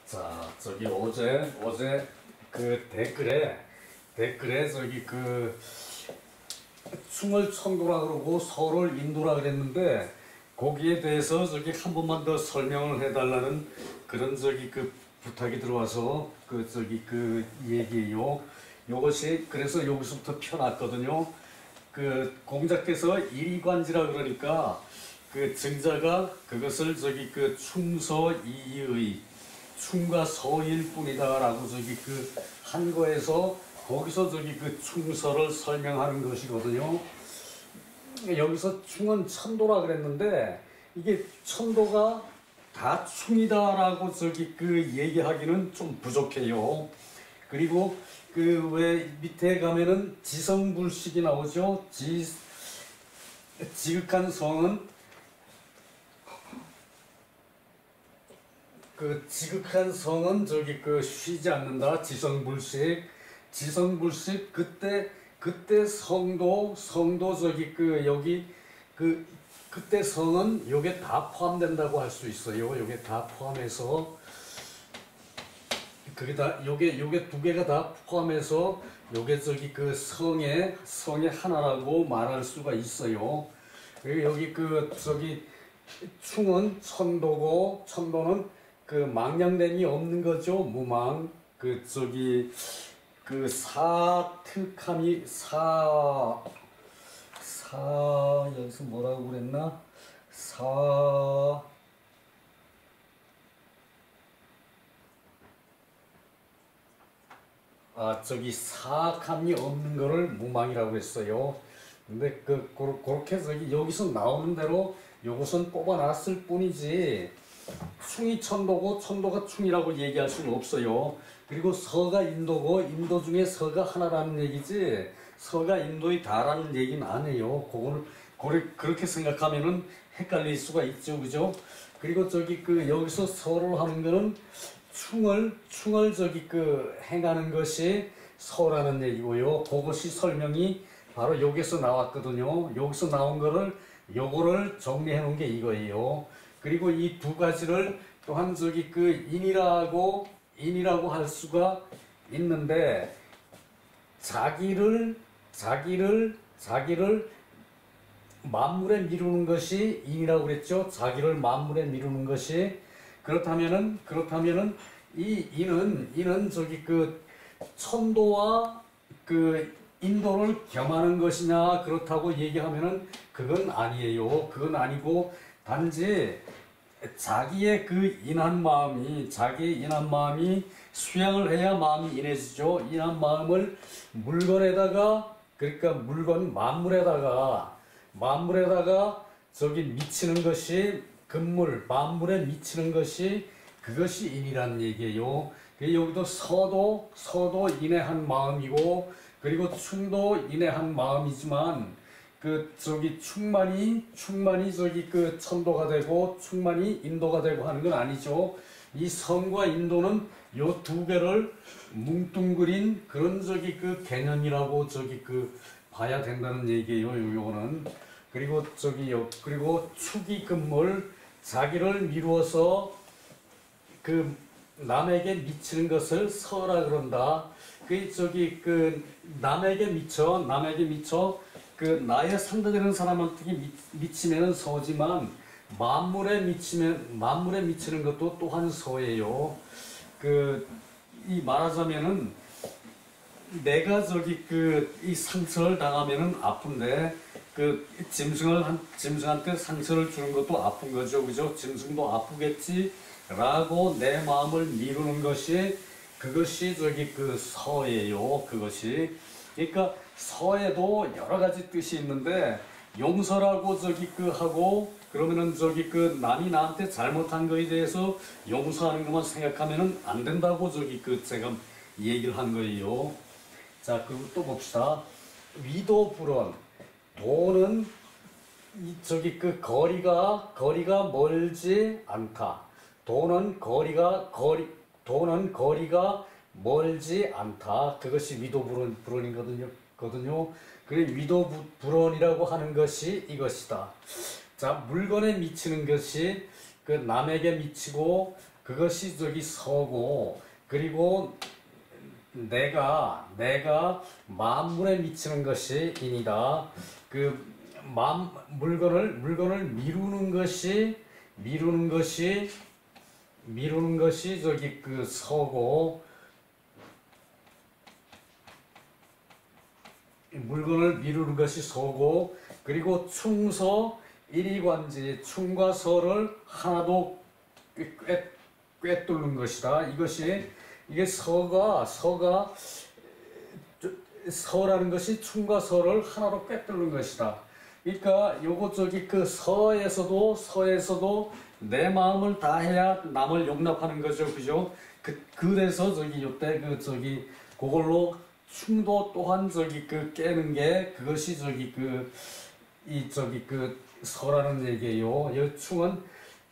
자, 저기 어제 그 댓글에 저기 그 충을 천도라 그러고 서를 인도라 그랬는데 거기에 대해서 저기 한 번만 더 설명을 해달라는 그런 저기 그 부탁이 들어와서 그 저기 그 얘기예요. 요것이 그래서 여기서부터 펴놨거든요. 그 공자께서 일이관지라 그러니까 그 증자가 그것을 저기 그 충서 이의 충과 서일 뿐이다라고 저기 그 한 거에서 거기서 저기 그 충서를 설명하는 것이거든요. 여기서 충은 천도라 그랬는데 이게 천도가 다 충이다라고 저기 그 얘기하기는 좀 부족해요. 그리고 그 왜 밑에 가면은 지성불식이 나오죠. 지극한 성은 그 지극한 성은 저기 그 쉬지 않는다. 지성불식 그때 성도 저기 그 여기 그때 성은 요게 다 포함된다고 할 수 있어요. 요게 다 포함해서 그게 다 요게 두 개가 다 포함해서 요게 저기 그 성의 하나라고 말할 수가 있어요. 그리고 여기 그 저기 충은 천도고 천도는 그 망령됨이 없는 거죠. 무망. 그 저기 그 사특함이 여기서 뭐라고 그랬나? 저기 사악함이 없는 거를 무망이라고 했어요. 근데 그렇게 저기 여기서 나오는 대로 요것은 뽑아놨을 뿐이지 충이 천도고 천도가 충이라고 얘기할 수는 없어요. 그리고 서가 인도고 인도 중에 서가 하나라는 얘기지 서가 인도의 다라는 얘기는 아니에요. 그렇게 생각하면은 헷갈릴 수가 있죠, 그죠? 그리고 저기 그 여기서 서를 하는 거는 충을 저기 그 행하는 것이 서라는 얘기고요. 그것이 설명이 바로 여기서 나왔거든요. 여기서 나온 거를 요거를 정리해 놓은 게 이거예요. 그리고 이 두 가지를 또한 저기 그 인이라고 할 수가 있는데 자기를 만물에 미루는 것이 인이라고 그랬죠. 자기를 만물에 미루는 것이 그렇다면은 이 인은 저기 그 천도와 그 인도를 겸하는 것이냐 그렇다고 얘기하면은 그건 아니에요. 그건 아니고 단지 자기의 인한 마음이 수양을 해야 마음이 인해지죠. 인한 마음을 물건에다가 그러니까 만물에다가 저기 미치는 것이 만물에 미치는 것이 그것이 인이라는 얘기예요. 여기도 서도 인해한 마음이고 그리고 충도 인해한 마음이지만 그 저기 충만이 저기 그 천도가 되고 충만이 인도가 되고 하는 건 아니죠. 이 성과 인도는 요 두 개를 뭉뚱그린 그런 저기 그 개념이라고 저기 그 봐야 된다는 얘기예요. 요거는 그리고 그리고 축이 금물 자기를 미루어서 그 남에게 미치는 것을 서라 그런다. 남에게 미쳐 그 나의 상대되는 사람한테 미치면은 서지만 만물에 미치는 것도 또한 서예요. 이 말하자면은 내가 저기 이 상처를 당하면은 아픈데 짐승한테 상처를 주는 것도 아픈 거죠, 그죠? 짐승도 아프겠지라고 내 마음을 미루는 그것이 저기 서예요. 그것이 그러니까 서에도 여러 가지 뜻이 있는데 용서라고 하고 그러면은 남이 나한테 잘못한 거에 대해서 용서하는 것만 생각하면은 안 된다고 제가 얘기를 한 거예요. 자, 그리고 또 봅시다. 위도불언. 도는 거리가 멀지 않다. 도는 거리가 멀지 않다. 그것이 위도불언이거든요. 그래 위도불언이라고 하는 것이 이것이다. 자, 물건에 미치는 것이 남에게 미치고 그것이 저기 서고, 그리고 내가 만물에 미치는 것이 인이다. 그 물건을 미루는 것이 저기 그 서고, 물건을 미루는 것이 서고, 그리고 충서 일이관지, 충과 서를 하나도 꿰뚫는 것이다. 이게 서라는 것이 충과 서를 하나로 꿰뚫는 것이다. 그러니까 요거 저기 그 서에서도 내 마음을 다해야 남을 용납하는 거죠, 그죠? 그래서 저기 요때 그 저기 그걸로 충도 또한 저기 그 깨는 게 그것이 저기 그 이 저기 그 서라는 얘기예요. 이 충은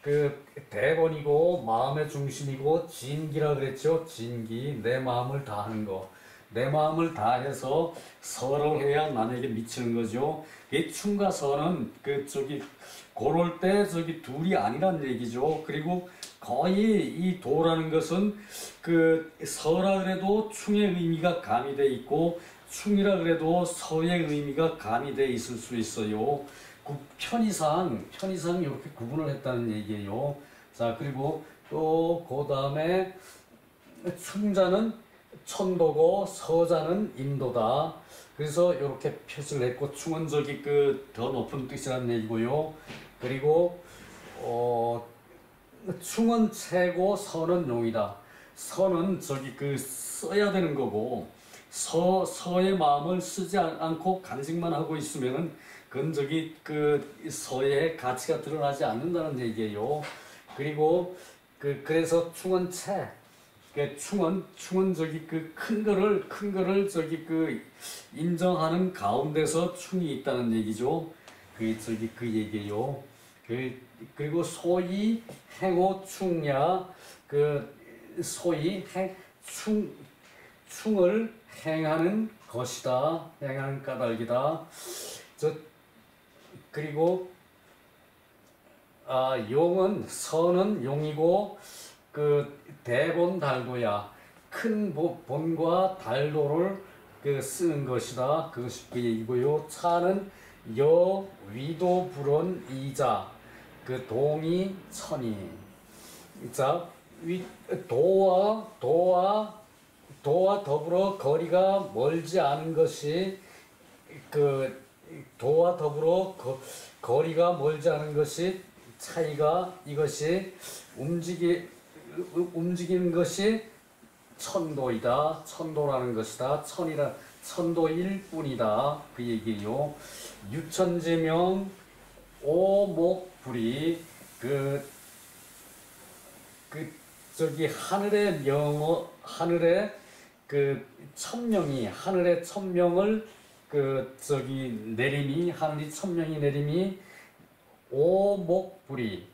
그 대본이고 마음의 중심이고 진기라 그랬죠. 진기, 내 마음을 다하는 거. 내 마음을 다해서 서를 해야 남에게 미치는 거죠. 이 충과 서는 그 저기 고럴 때 저기 둘이 아니란 얘기죠. 그리고 거의 이 도라는 것은 그 서라 그래도 충의 의미가 가미돼 있고 충이라 그래도 서의 의미가 가미돼 있을 수 있어요. 편의상 이렇게 구분을 했다는 얘기예요. 자, 그리고 또 그 다음에 충자는 천도고 서자는 인도다. 그래서 이렇게 표시를 했고, 충은 저기 그 더 높은 뜻이라는 얘기고요. 그리고 충은 채고 서는 용이다. 서는 저기 그 써야 되는 거고, 서의 마음을 쓰지 않고 간직만 하고 있으면은 그건 저기 그 서의 가치가 드러나지 않는다는 얘기예요. 그리고 그래서 충은 채. 충은 저기 그 큰 거를 저기 그 인정하는 가운데서 충이 있다는 얘기죠. 저기 그 얘기예요. 그리고 소위 행호 충야, 소위 충을 행하는 것이다. 행하는 까닭이다. 그리고 서는 용이고 그 대본 달도야, 큰 본과 달도를 쓰는 것이다. 그것이 그 얘기고요. 차는 위도 불원 이자, 동이 천이. 자, 도와 더불어 거리가 멀지 않은 것이 도와 더불어 거리가 멀지 않은 것이 차이가, 이것이 움직이는 것이 천도이다. 천도라는 것이다. 천도일 뿐이다. 그 얘기예요. 유천지명 오목불이 저기 하늘의 천명을 저기 내림이, 하늘이 천명이 내림이 오목불이,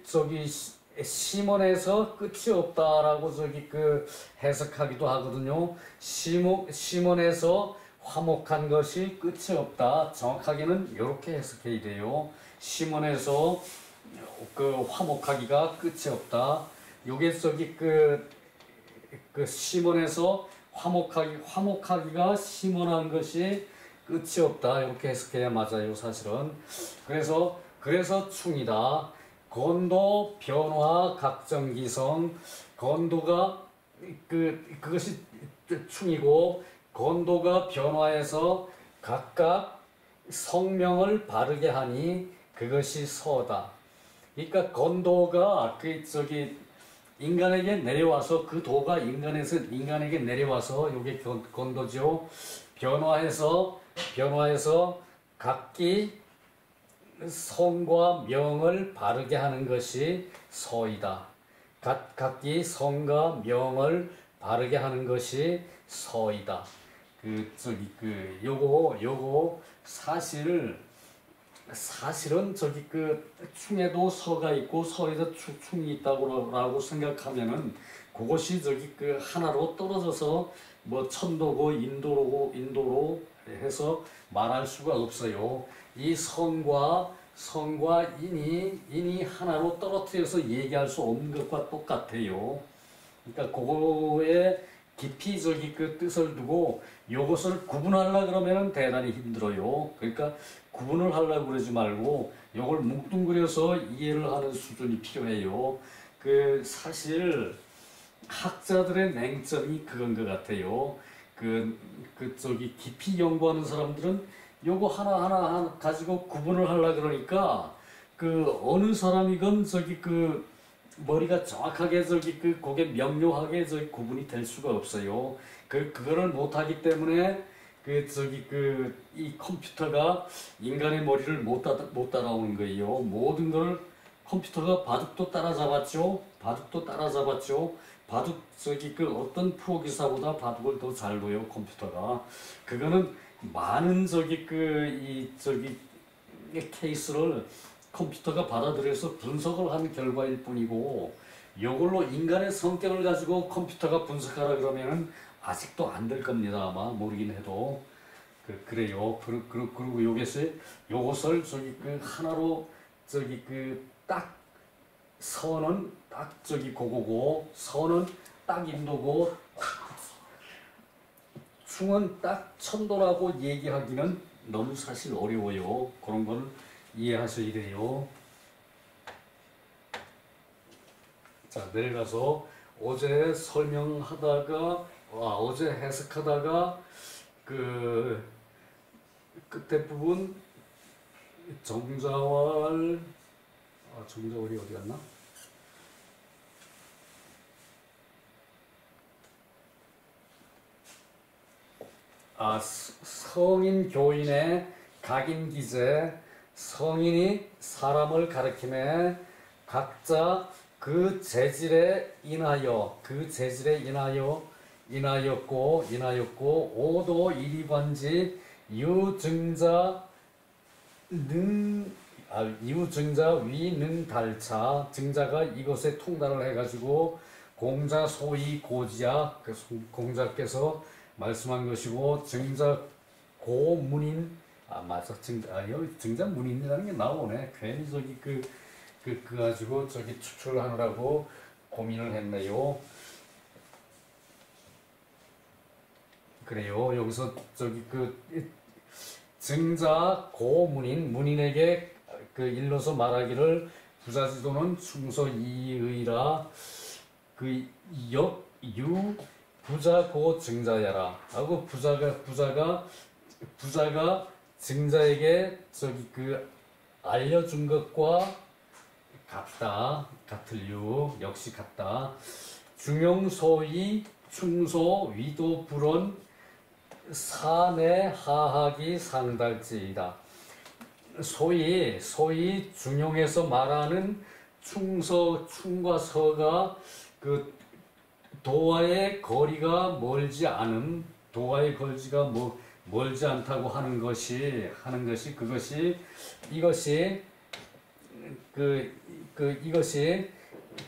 저기 심원에서 끝이 없다라고 저기 해석하기도 하거든요. 심원에서 화목한 것이 끝이 없다. 정확하게는 이렇게 해석해야 돼요. 심원에서 화목하기가 끝이 없다. 요게 저기 심원에서 화목하기가 심원한 것이 끝이 없다. 이렇게 해석해야 맞아요, 사실은. 그래서 충이다. 건도, 변화, 각정기성. 건도가 그것이 충이고, 건도가 변화해서 각각 성명을 바르게 하니 그것이 서다. 그러니까 건도가 인간에게 내려와서, 그 도가 인간에게 내려와서 요게 건도죠. 변화해서 각기 성과 명을 바르게 하는 것이 서이다. 각기 성과 명을 바르게 하는 것이 서이다. 요거 사실은 저기 충에도 서가 있고 서에도 충이 있다고 생각하면은 그것이 저기 하나로 떨어져서 뭐 천도고 인도로 해서 말할 수가 없어요. 이 성과 성과 인이 하나로 떨어뜨려서 얘기할 수 없는 것과 똑같아요. 그러니까 그거에 깊이 그 뜻을 두고 요것을 구분하려 그러면은 대단히 힘들어요. 그러니까 구분을 하려고 그러지 말고 요걸 뭉뚱그려서 이해를 하는 수준이 필요해요. 사실 학자들의 맹점이 그건 것 같아요. 깊이 연구하는 사람들은 요거 하나하나 가지고 구분을 하려 그러니까 어느 사람이건 머리가 정확하게 그게 명료하게 구분이 될 수가 없어요. 그거를 못하기 때문에 이 컴퓨터가 인간의 머리를 못 따라오는 거예요. 모든 걸 컴퓨터가 바둑도 따라잡았죠. 바둑 어떤 프로 기사보다 바둑을 더 잘 둬요, 컴퓨터가. 그거는 많은 이 케이스를 컴퓨터가 받아들여서 분석을 한 결과일 뿐이고, 이걸로 인간의 성격을 가지고 컴퓨터가 분석하라 그러면은 아직도 안 될 겁니다. 아마 모르긴 해도. 그래요. 그리고 요것을 하나로 딱 선은 딱 고거고, 선은 딱 인도고, 충은 딱 천도라고 얘기하기는 너무 사실 어려워요. 그런 거는 이해하셔야 돼요. 자, 내려가서 어제 어제 해석하다가 끝에 부분 정자왈이 어디 갔나? 성인 교인의 각인기재, 성인이 사람을 가르침에 각자 그 재질에 인하였고 오도 이리관지 유증자 위능달차, 증자가 이것에 통달을 해가지고 공자 소위 고지야, 공자께서 말씀한 것이고, 증자 고문인, 맞아, 여기 증자 문인이라는 게 나오네. 괜히 가지고 추출하느라고 고민을 했네요. 그래요. 여기서 증자 고문인, 문인에게 일러서 말하기를 부자지도는 충서 이의라, 부자 고 증자야라 하고, 부자가 증자에게 알려준 것과 역시 같다. 중용소위 충소 위도 불언 사내 하학이 상달지이다. 소위 중용에서 말하는 충과 서가 도와의 거리가 멀지 않음, 도와의 거리가 멀지 않다고 하는 것이 이것이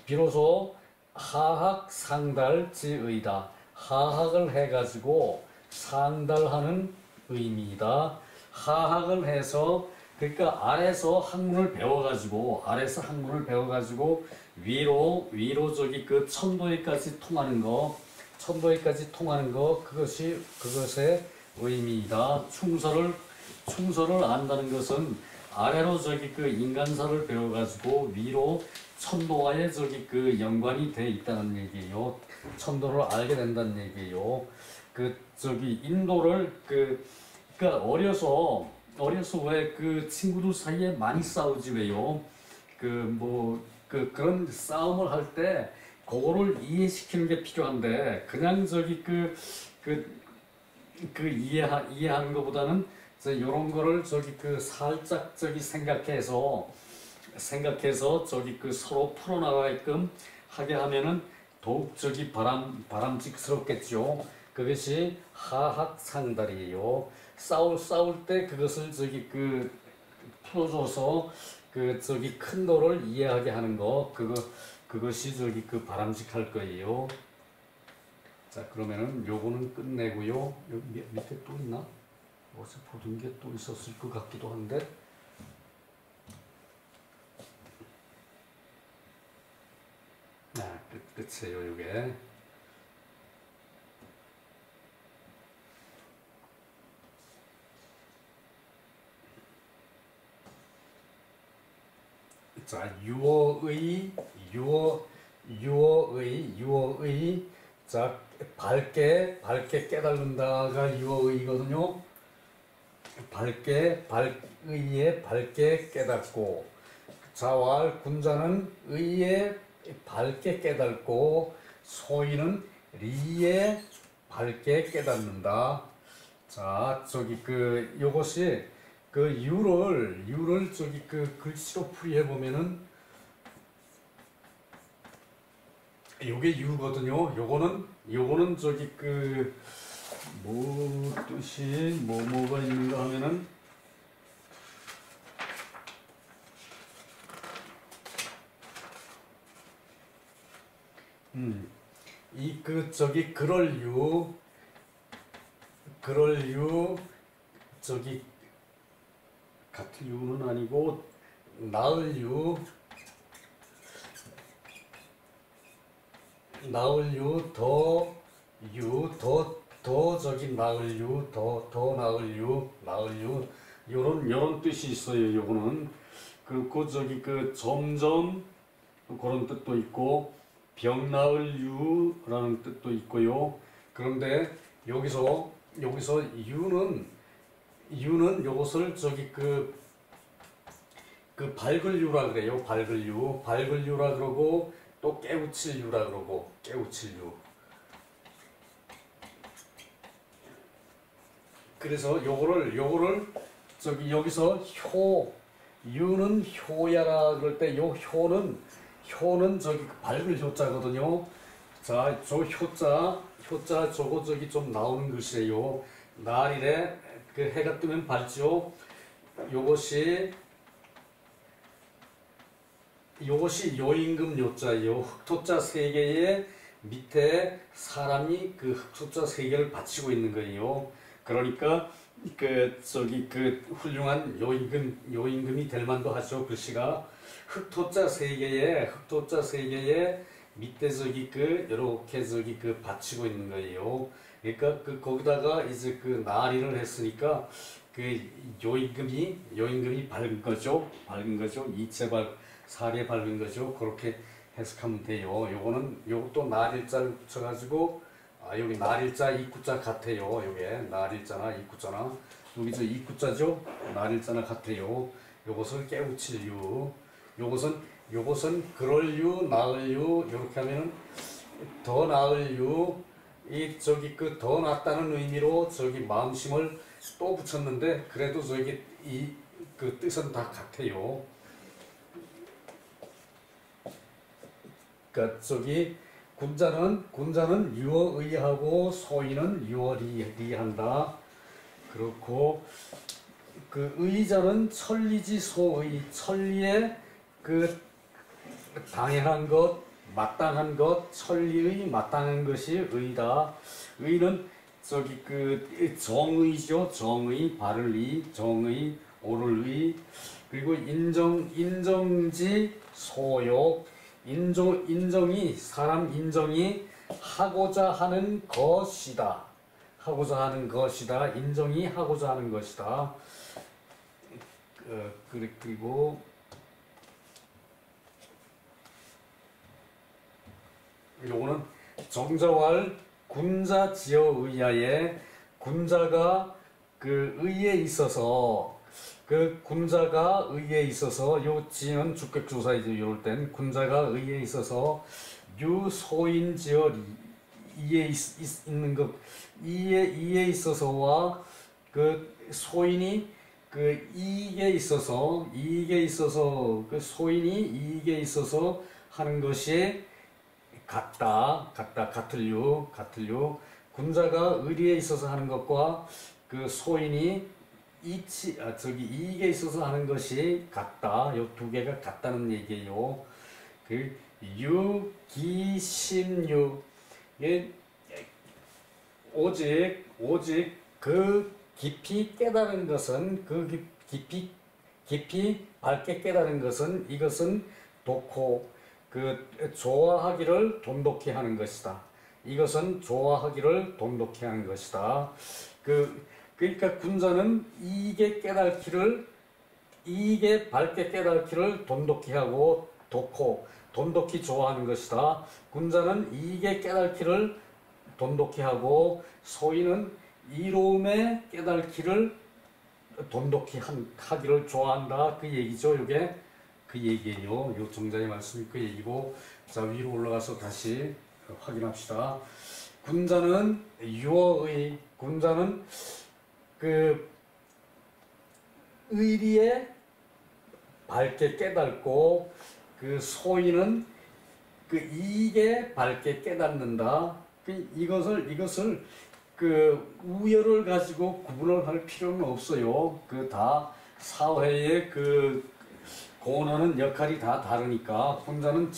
비로소 하학 상달지의다. 하학을 해가지고 상달하는 의미이다. 하학을 해서, 그러니까 아래서 학문을 배워가지고 위로 천도에까지 통하는 거, 그것의 의미이다. 충서를 안다는 것은 아래로 인간사를 배워가지고 위로 천도와의 연관이 돼 있다는 얘기예요. 천도를 알게 된다는 얘기예요. 인도를 그러니까 어려서 왜 친구들 사이에 많이 싸우지 왜요? 그런 싸움을 할 때 그거를 이해시키는 게 필요한데, 그냥 이해하는 것보다는 이런 거를 살짝 생각해서 서로 풀어나가게끔 하게 하면은 더욱 바람직스럽겠죠. 그것이 하학상달이에요. 싸울 때 그것을 풀어줘서 큰 도를 이해하게 하는 거, 그것이 바람직할 거예요. 자, 그러면은 요거는 끝내고요. 여기 밑에 또 있나? 어디서 보던 게 또 있었을 것 같기도 한데. 끝이에요, 요게. 자, 유어의, 자, 밝게 깨달는다가 유어의거든요. 의에 밝게 깨닫고, 자왈 군자는 의에 밝게 깨닫고, 소인은 리에 밝게 깨닫는다. 자, 요것이 유를 글씨로 풀이해 보면은 요게 유거든요. 요거는 뭐 뜻이 뭐가 있는가 하면은 그럴 유 같은 유는 아니고 나을 유 나을 유 더 나을 유 요런 뜻이 있어요. 요거는 그리고 점점 그런 뜻도 있고 병 나을 유라는 뜻도 있고요. 그런데 여기서 유는 요것을 밝을 유라 그래요. 밝을 유라 그러고 또 깨우칠 유라 그러고 깨우칠 유. 그래서 요거를 여기서 유는 효야라 그럴 때 요 효는 밝을 효자거든요. 자, 저 효자 저거 좀 나오는 글씨예요. 날일에 해가 뜨면 밝죠. 요것이 요임금 요자예요. 흑토자 세 개의 밑에 사람이 흑토자 세 개를 받치고 있는 거예요. 그러니까 훌륭한 요임금이 될 만도 하죠. 글씨가 흑토자 세 개의 밑에 이렇게 받치고 있는 거예요. 그러니까 거기다가 이제 나리를 했으니까 요임금이 밝은 거죠. 이체 살에 밝은 거죠. 그렇게 해석하면 돼요. 요것도 날일자를 붙여가지고 여기 날일자 이구자 같아요. 요게 날일자나 이구자나 여기 이구자죠. 날일자나 같아요. 요것을 깨우칠 유. 요것은 그럴 유, 나을 유 이렇게 하면은 더 나을 유. 더 낫다는 의미로 마음심을 또 붙였는데 그래도 뜻은 다 같아요. 그러니까 군자는 유어의하고 소인은 유어리한다. 그렇고 의자는 천리지 소의, 천리에 당연한 것, 마땅한 것, 천리의 마땅한 것이 의다. 의는 정의죠. 정의, 바를 의, 정의, 옳을 의. 그리고 인정지 소욕. 사람 인정이 하고자 하는 것이다. 인정이 하고자 하는 것이다. 그리고 요거는 정자왈 군자 지어 의하에 군자가 의에 있어서 군자가 의에 있어서 요 지는 주격조사이죠. 이럴 땐 군자가 의에 있어서 유소인지어 이에 있는 것 이에 있어서와 소인이 이익에 있어서 소인이 이익에 있어서 하는 것이 같을 유. 군자가 의리에 있어서 하는 것과 소인이 이익에 있어서 하는 것이 같다. 요 두 개가 같다는 얘기예요. 유기심유. 오직 깊이 깨달은 것은 깊이 밝게 깨달은 것은 이것은 독호. 그 좋아하기를 돈독히 하는 것이다. 이것은 좋아하기를 돈독히 하는 것이다. 그러니까 군자는 이익에 밝게 깨닫기를 돈독히 하고 돈독히 좋아하는 것이다. 군자는 이익에 깨닫기를 돈독히 하고 소인은 이로움에 깨닫기를 돈독히 하기를 좋아한다. 그 얘기죠. 이게 그 얘기예요. 요 정자의 말씀이 그 얘기고, 자 위로 올라가서 다시 확인합시다. 군자는 군자는 그 의리에 밝게 깨닫고 그 소인은 그 이익에 밝게 깨닫는다. 이것을 그 우열을 가지고 구분을 할 필요는 없어요. 그 다 사회의 그 공헌하는 역할이 다 다르니까. 군자는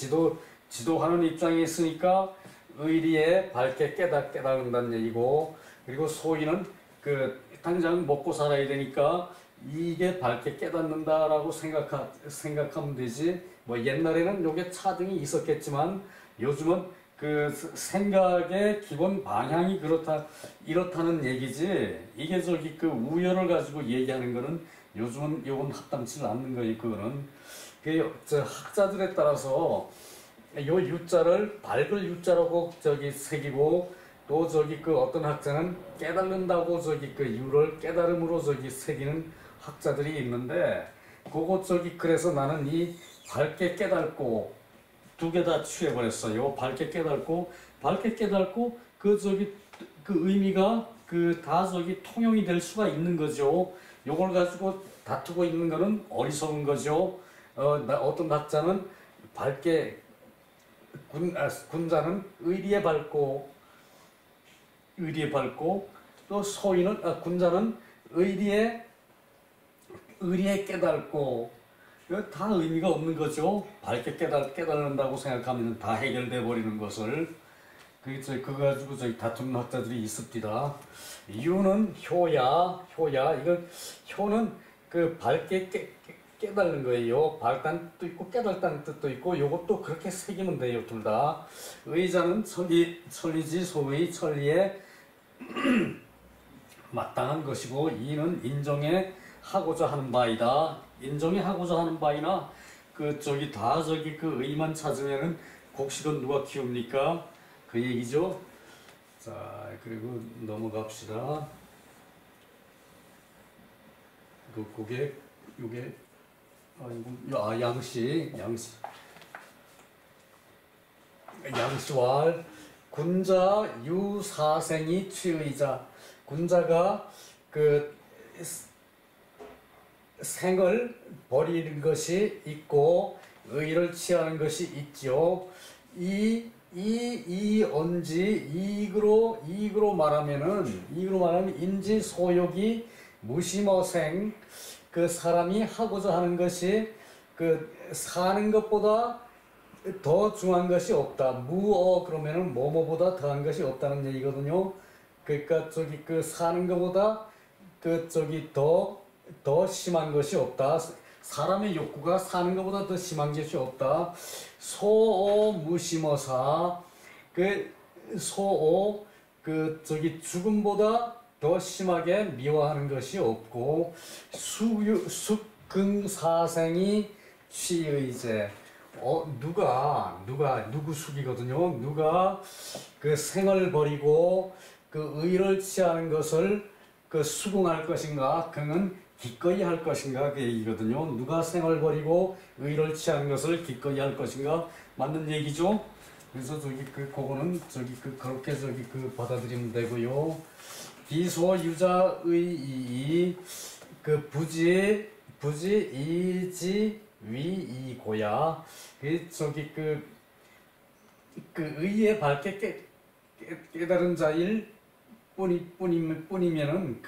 지도하는 입장에 있으니까 의리에 밝게 깨닫는다는 얘기고, 그리고 소인은 그 당장 먹고 살아야 되니까 이게 밝게 깨닫는다라고 생각하면 되지. 뭐 옛날에는 요게 차등이 있었겠지만 요즘은 그 생각의 기본 방향이 이렇다는 얘기지. 이게 그 우열을 가지고 얘기하는 거는 요즘은 요건 합당치 않는 거예요. 그거는 저 학자들에 따라서 요 유자를 밝을 유자라고 새기고, 또 그 어떤 학자는 깨닫는다고 그 유를 깨달음으로 새기는 학자들이 있는데, 그거 그래서 나는 이 밝게 깨닫고 두 개 다 취해버렸어요. 밝게 깨닫고 그 의미가 다 통용이 될 수가 있는 거죠. 요걸 가지고 다투고 있는 거는 어리석은 거죠. 어떤 학자는 군자는 의리에 밝고 또 군자는 의리에 깨닫고, 이거 다 의미가 없는 거죠. 밝게 깨닫는다고 생각하면 다 해결돼 버리는 것을. 그거 가지고 다투는 학자들이 있습니다. 이유는 효야. 이건 효는 그 밝게 깨닫는 거예요. 밝다는 뜻도 있고 깨닫다는 뜻도 있고, 요것도 그렇게 새기면 돼요. 둘 다. 의자는 천리지 소의 천리에 마땅한 것이고, 이는 인정에 하고자 하는 바이다. 인정에 하고자 하는 바이나 그 의만 찾으면은 곡식은 누가 키웁니까? 그 얘기죠. 자, 그리고 넘어갑시다. 요게 양시왈 군자 유사생이 취의자. 군자가 그 생을 버리는 것이 있고 의를 취하는 것이 있죠. 언지 이익으로 말하면 인지 소욕이 무심어생, 그 사람이 하고자 하는 것이 그 사는 것보다 더 중요한 것이 없다. 그러면은 뭐뭐보다 더한 것이 없다는 얘기거든요. 그러니까 그 사는 것보다 더 심한 것이 없다. 사람의 욕구가 사는 것보다 더 심한 것이 없다. 소오 무심어사, 죽음보다 더 심하게 미워하는 것이 없고, 숙긍사생이 취의제. 누구 숙이거든요. 누가 그 생을 버리고 그 의를 취하는 것을 수긍할 것인가, 그는 기꺼이 할 것인가, 그 얘기거든요. 누가 생을 버리고 의를 취하는 것을 기꺼이 할 것인가, 맞는 얘기죠. 그래서 그거는 그렇게 받아들이면 되고요. 기소유자의 부지 이지 위이고야. 의에 밝게 깨달은 자일 뿐이면은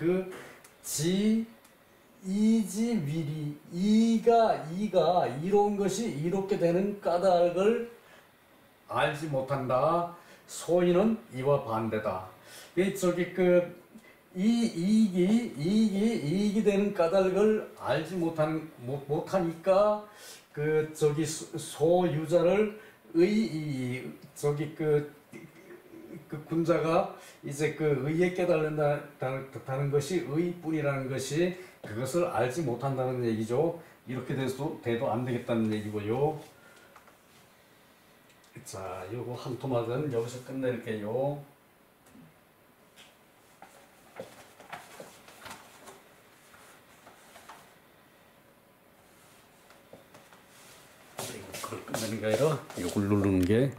이지 위리, 이가 이로운 것이 이롭게 되는 까닭을 알지 못한다. 소인은 이와 반대다. 이익이 되는 까닭을 알지 못하니까 소유자를 저기 그 군자가 이제 그 의에 깨달는다는 것이 의뿐이라는 것이 그것을 알지 못한다는 얘기죠. 이렇게 돼도 안 되겠다는 얘기고요. 자, 요거 한 토막은 여기서 끝낼게요. 그걸 끝내는 게 아니라 요걸 누르는 게